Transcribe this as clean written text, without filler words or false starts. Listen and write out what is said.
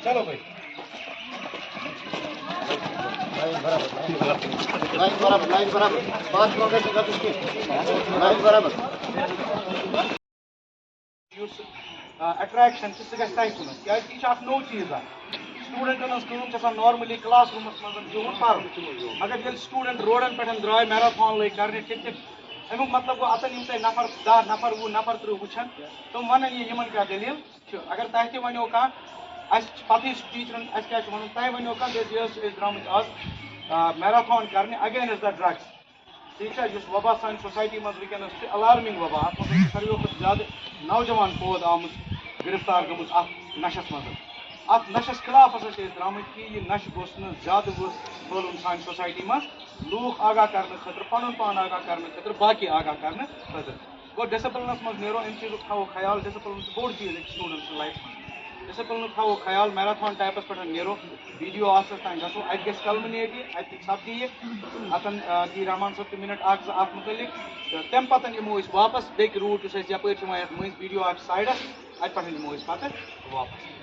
चलो भाई लाइन बराबर 5 लाइन बराबर अट्रैक्शन सह तह कुन क्या नो चीज स्टूडेंटन नॉर्मली क्लास रूमस मज बिहुन पर मगर ये स्टूडेंट रोडन पे द्राय मैराथन लग कर अमुक मतलब गो अतन तुम नफर 10 नफर 20 नफर 30 वुचन तुम वन यह क्या दलील अगर तह तह वो कह पत टीचरन क्या वन तह वो कह द्राम आज मैराथन कर अगेंस्ट द ड्रग्स ठीक है वबा सान सोसाइटी मज वनस अलार्मिंग वबा अत सारे खुद ज्यादा नौजवान पौध आमुत गिरफ्तार गमुत नशस मज अत नशस खिलाफ हसा द्राम कि यह नश गोस ज्यादा फैलुन सान सोसाइटी मज लूख आगाह करने खतर पन पान आगाह करने खतर बाकी आगाह करने खतर गो डिसिप्लिनस मज नो अम चीज थो ख्याल डिसिप्लिन बोड़ चीज स्टूडेंट लाइफ मज डिसिप्लिन थो ख्याल मैराथन टाइपस पे नो वीडियो आसस तान गो अत कलमिनेट अत सपदी अतन दी रहमान सब तो मिनट अत मुतलिक तम पतन यमो वापस बे रूट यप मज वीडियो आप साइडस अत पे यमो पे वापस